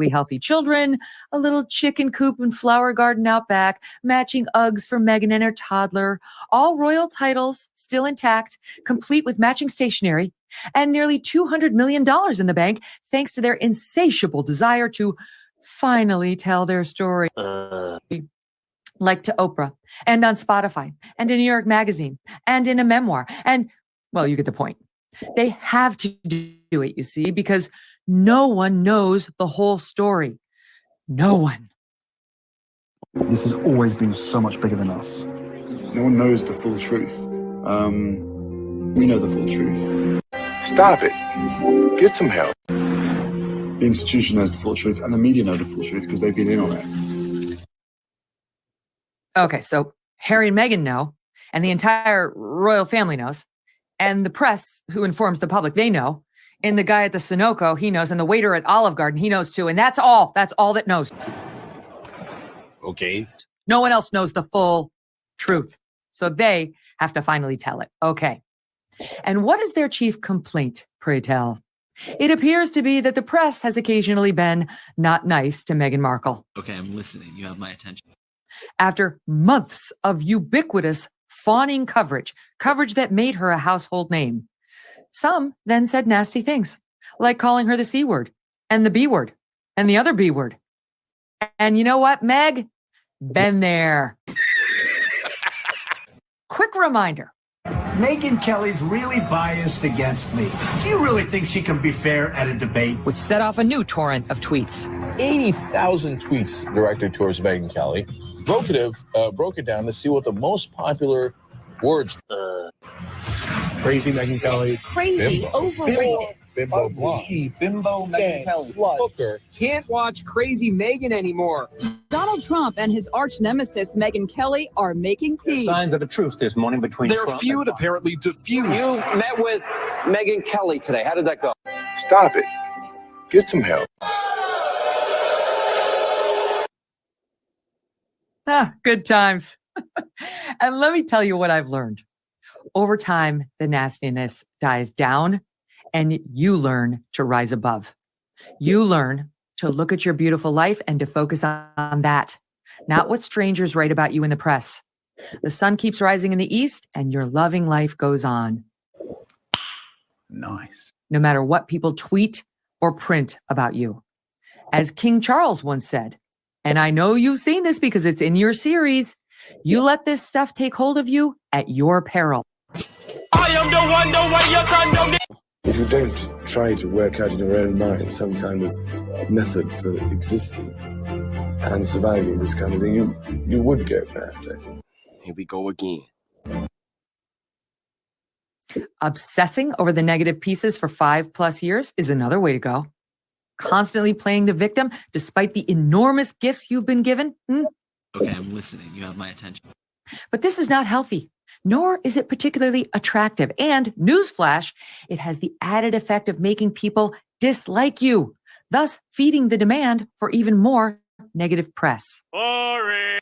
healthy children, a little chicken coop and flower garden out back, matching Uggs for Meghan and her toddler, all royal titles still intact, complete with matching stationery, and nearly $200 million in the bank thanks to their insatiable desire to finally tell their story. Like to Oprah, and on Spotify, and in New York Magazine, and in a memoir. And, well, you get the point. They have to do it, you see, because no one knows the whole story. No one. This has always been so much bigger than us. No one knows the full truth. We know the full truth. Stop it. Get some help. The institution knows the full truth, and the media know the full truth because they've been in on it. Okay, so Harry and Meghan know, and the entire royal family knows, and the press, who informs the public, they know, and the guy at the Sunoco, he knows, and the waiter at Olive Garden, he knows too, and that's all that knows. Okay. No one else knows the full truth, so they have to finally tell it. Okay. And what is their chief complaint, pray tell? It appears to be that the press has occasionally been not nice to Meghan Markle. Okay, I'm listening. You have my attention. After months of ubiquitous fawning coverage that made her a household name, some then said nasty things, like calling her the C word, and the B word, and the other B word. And you know what, Meg? Been there. Quick reminder. Megyn Kelly's really biased against me. Do you really think she can be fair at a debate? Which set off a new torrent of tweets. 80,000 tweets directed towards Megyn Kelly. Vocative broke it down to see what the most popular words. Crazy Megyn Kelly. Crazy, Bimbo. overrated. Bimbo blonde. Bimbo Megyn Kelly. Slut. Hooker. Can't watch Crazy Megyn anymore. Donald Trump and his arch nemesis Megyn Kelly are making peace. Signs of a truce this morning between Their Trump feud apparently diffused. You met with Megyn Kelly today. How did that go? Stop it. Get some help. Good times. And let me tell you what I've learned. Over time, the nastiness dies down and you learn to rise above. You learn to look at your beautiful life and to focus on that, not what strangers write about you in the press. The sun keeps rising in the east and your loving life goes on. Nice. No matter what people tweet or print about you. As King Charles once said, and I know you've seen this because it's in your series, you let this stuff take hold of you at your peril. I am the one, the way your son don't need. If you don't try to work out in your own mind some kind of method for existing and surviving this kind of thing, you would go mad, I think. Here we go again. Obsessing over the negative pieces for 5+ years is another way to go. Constantly playing the victim despite the enormous gifts you've been given. Okay, I'm listening. You have my attention. But this is not healthy, nor is it particularly attractive. And newsflash, it has the added effect of making people dislike you, thus feeding the demand for even more negative press. Boring.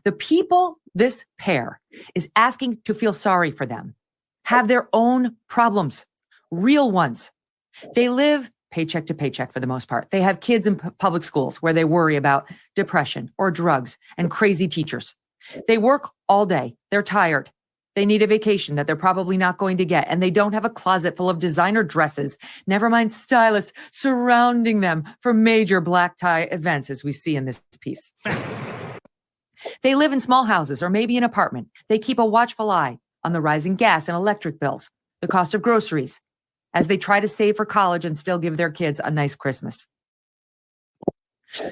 The people this pair is asking to feel sorry for them have their own problems, real ones. They live paycheck to paycheck for the most part. They have kids in public schools where they worry about depression or drugs and crazy teachers. They work all day. They're tired. They need a vacation that they're probably not going to get, and they don't have a closet full of designer dresses, never mind stylists surrounding them for major black tie events, as we see in this piece. They live in small houses or maybe an apartment. They keep a watchful eye on the rising gas and electric bills, the cost of groceries, as they try to save for college and still give their kids a nice Christmas.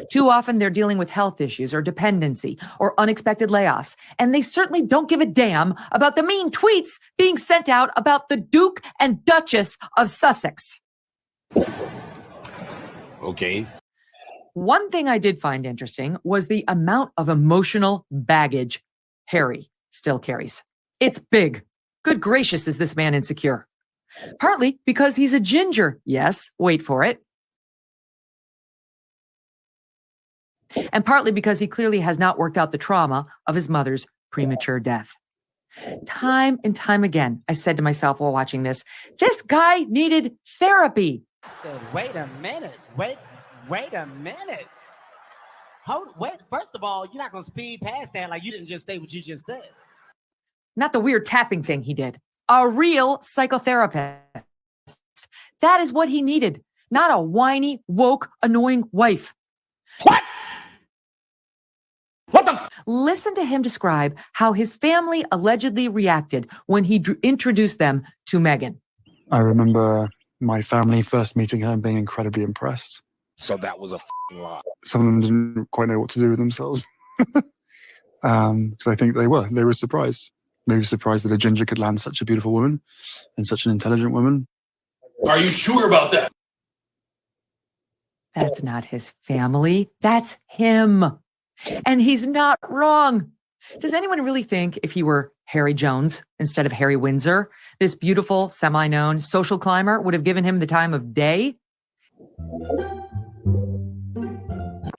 Too often they're dealing with health issues or dependency or unexpected layoffs, and they certainly don't give a damn about the mean tweets being sent out about the Duke and Duchess of Sussex. Okay. One thing I did find interesting was the amount of emotional baggage Harry still carries. It's big. Good gracious, is this man insecure? Partly because he's a ginger. Yes, wait for it. And partly because he clearly has not worked out the trauma of his mother's premature death. Time and time again, I said to myself while watching this guy needed therapy. I said, wait a minute. Wait Wait a minute. Wait, first of all, you're not going to speed past that like you didn't just say what you just said. Not the weird tapping thing he did. A real psychotherapist. That is what he needed, not a whiny, woke, annoying wife. What? What the? Listen to him describe how his family allegedly reacted when he introduced them to Meghan. I remember my family first meeting her and being incredibly impressed. So that was a lie. Some of them didn't quite know what to do with themselves. Because I think they were surprised. Maybe surprised that a ginger could land such a beautiful woman and such an intelligent woman. Are you sure about that? That's not his family. That's him. And he's not wrong. Does anyone really think if he were Harry Jones instead of Harry Windsor, this beautiful, semi-known social climber would have given him the time of day?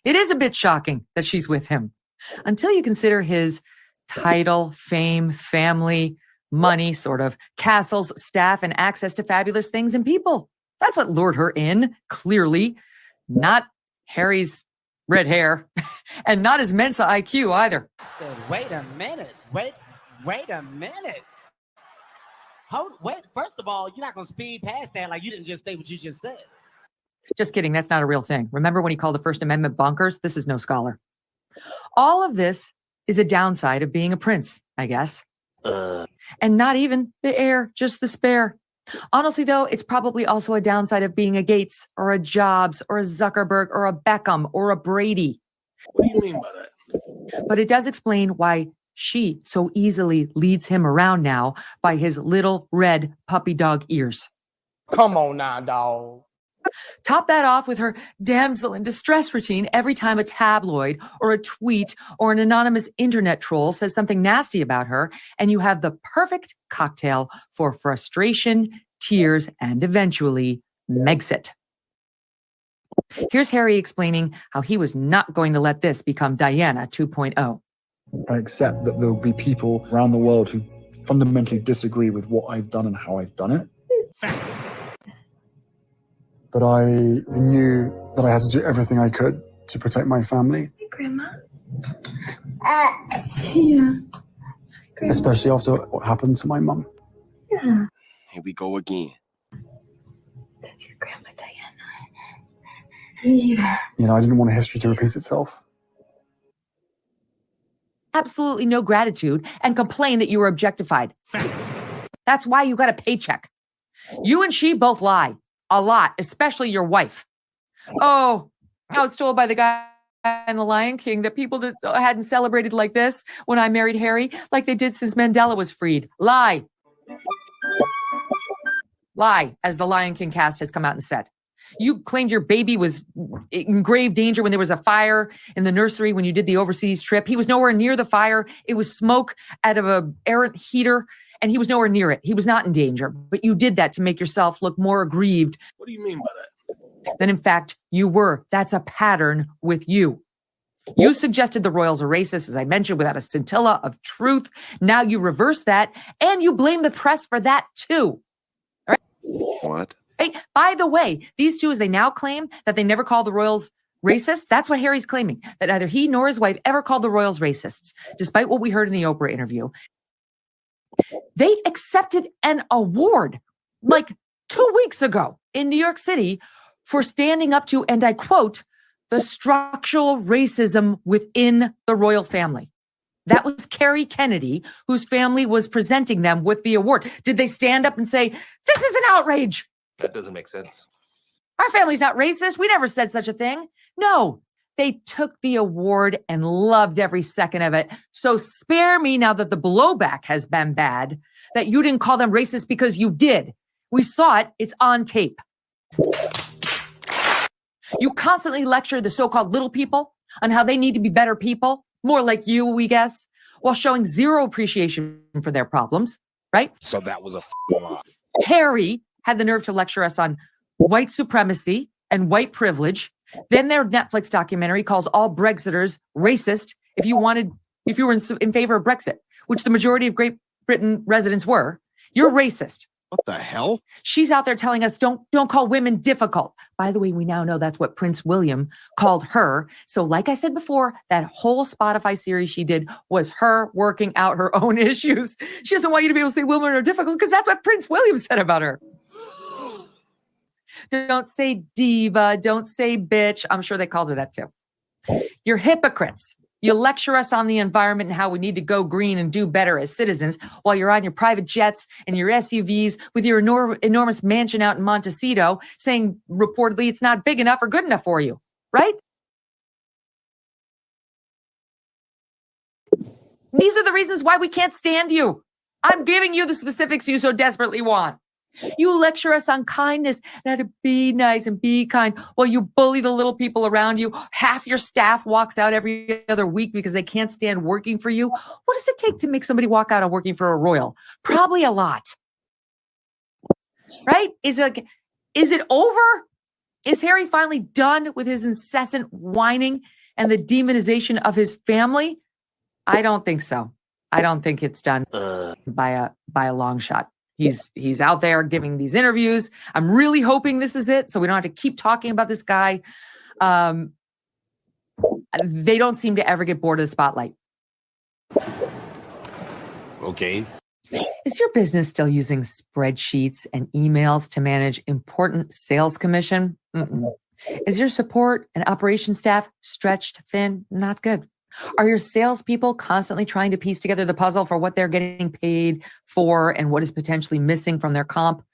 It is a bit shocking that she's with him until you consider his title, fame, family, money, sort of, castles, staff, and access to fabulous things and people. That's what lured her in, clearly. Not Harry's red hair and not his Mensa IQ either. I said, wait a minute. Wait a minute. Wait, first of all, you're not going to speed past that like you didn't just say what you just said. Just kidding. That's not a real thing. Remember when he called the First Amendment bonkers? This is no scholar. All of this is a downside of being a prince, I guess. And not even the heir, just the spare. Honestly, though, it's probably also a downside of being a Gates or a Jobs or a Zuckerberg or a Beckham or a Brady. What do you mean by that? But it does explain why she so easily leads him around now by his little red puppy dog ears. Come on now, dog. Top that off with her damsel in distress routine every time a tabloid or a tweet or an anonymous internet troll says something nasty about her, and you have the perfect cocktail for frustration, tears, and eventually Megxit. Here's Harry explaining how he was not going to let this become Diana 2.0. I accept that there will be people around the world who fundamentally disagree with what I've done and how I've done it. Fact. But I knew that I had to do everything I could to protect my family. Hey, Grandma. Yeah. Grandma. Especially after what happened to my mum. Yeah. Here we go again. That's your Grandma Diana. Yeah. You know, I didn't want history to repeat itself. Absolutely no gratitude and complain that you were objectified. Fact. That's why you got a paycheck. You and she both lie. A lot, especially your wife. Oh, I was told by the guy in The Lion King that people hadn't celebrated like this when I married Harry, like they did since Mandela was freed. Lie. Lie, as the Lion King cast has come out and said. You claimed your baby was in grave danger when there was a fire in the nursery when you did the overseas trip. He was nowhere near the fire. It was smoke out of an errant heater. And he was nowhere near it. He was not in danger. But you did that to make yourself look more aggrieved. What do you mean by that? Than in fact you were. That's a pattern with you. You suggested the royals are racist, as I mentioned, without a scintilla of truth. Now you reverse that and you blame the press for that too. All right? What? Right? By the way, these two, as they now claim that they never called the royals racist, that's what Harry's claiming, that neither he nor his wife ever called the royals racists, despite what we heard in the Oprah interview. They accepted an award like 2 weeks ago in New York City for standing up to, and I quote, the structural racism within the royal family. That was Kerry Kennedy, whose family was presenting them with the award. Did they stand up and say, this is an outrage? That doesn't make sense. Our family's not racist. We never said such a thing. No. They took the award and loved every second of it. So spare me now that the blowback has been bad, that you didn't call them racist because you did. We saw it. It's on tape. You constantly lecture the so-called little people on how they need to be better people, more like you, we guess, while showing zero appreciation for their problems, right? So that was a lie. Harry had the nerve to lecture us on white supremacy and white privilege. Then their Netflix documentary calls all Brexiters racist if you were in favor of Brexit, which the majority of Great Britain residents were. You're racist. What the hell? She's out there telling us don't call women difficult. By the way, we now know that's what Prince William called her. So like I said before, that whole Spotify series she did was her working out her own issues. She doesn't want you to be able to say women are difficult because that's what Prince William said about her. Don't say diva, don't say bitch. I'm sure they called her that too. You're hypocrites. You lecture us on the environment and how we need to go green and do better as citizens while you're on your private jets and your SUVs with your enormous mansion out in Montecito saying reportedly it's not big enough or good enough for you, right? These are the reasons why we can't stand you. I'm giving you the specifics you so desperately want. You lecture us on kindness and how to be nice and be kind while you bully the little people around you. Half your staff walks out every other week because they can't stand working for you. What does it take to make somebody walk out on working for a royal? Probably a lot. Right? Is it over? Is Harry finally done with his incessant whining and the demonization of his family? I don't think so. I don't think it's done by a long shot. He's out there giving these interviews. I'm really hoping this is it, so we don't have to keep talking about this guy. They don't seem to ever get bored of the spotlight. Okay. Is your business still using spreadsheets and emails to manage important sales commission? Mm-mm. Is your support and operations staff stretched thin? Not good. Are your salespeople constantly trying to piece together the puzzle for what they're getting paid for and what is potentially missing from their comp?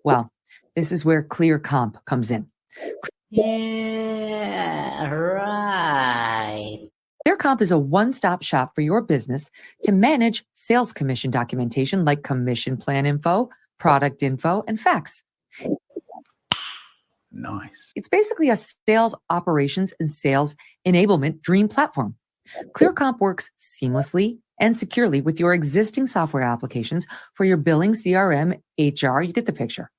Well, this is where Clear Comp comes in. Yeah, right. Clear Comp is a one-stop shop for your business to manage sales commission documentation like commission plan info, product info, and facts. Nice. It's basically a sales operations and sales enablement dream platform. ClearComp works seamlessly and securely with your existing software applications for your billing, CRM, HR. You get the picture.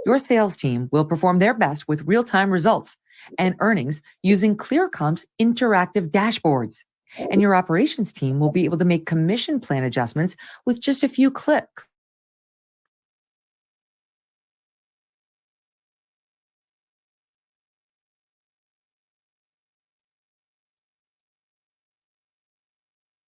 Your sales team will perform their best with real-time results and earnings using ClearComp's interactive dashboards. And your operations team will be able to make commission plan adjustments with just a few clicks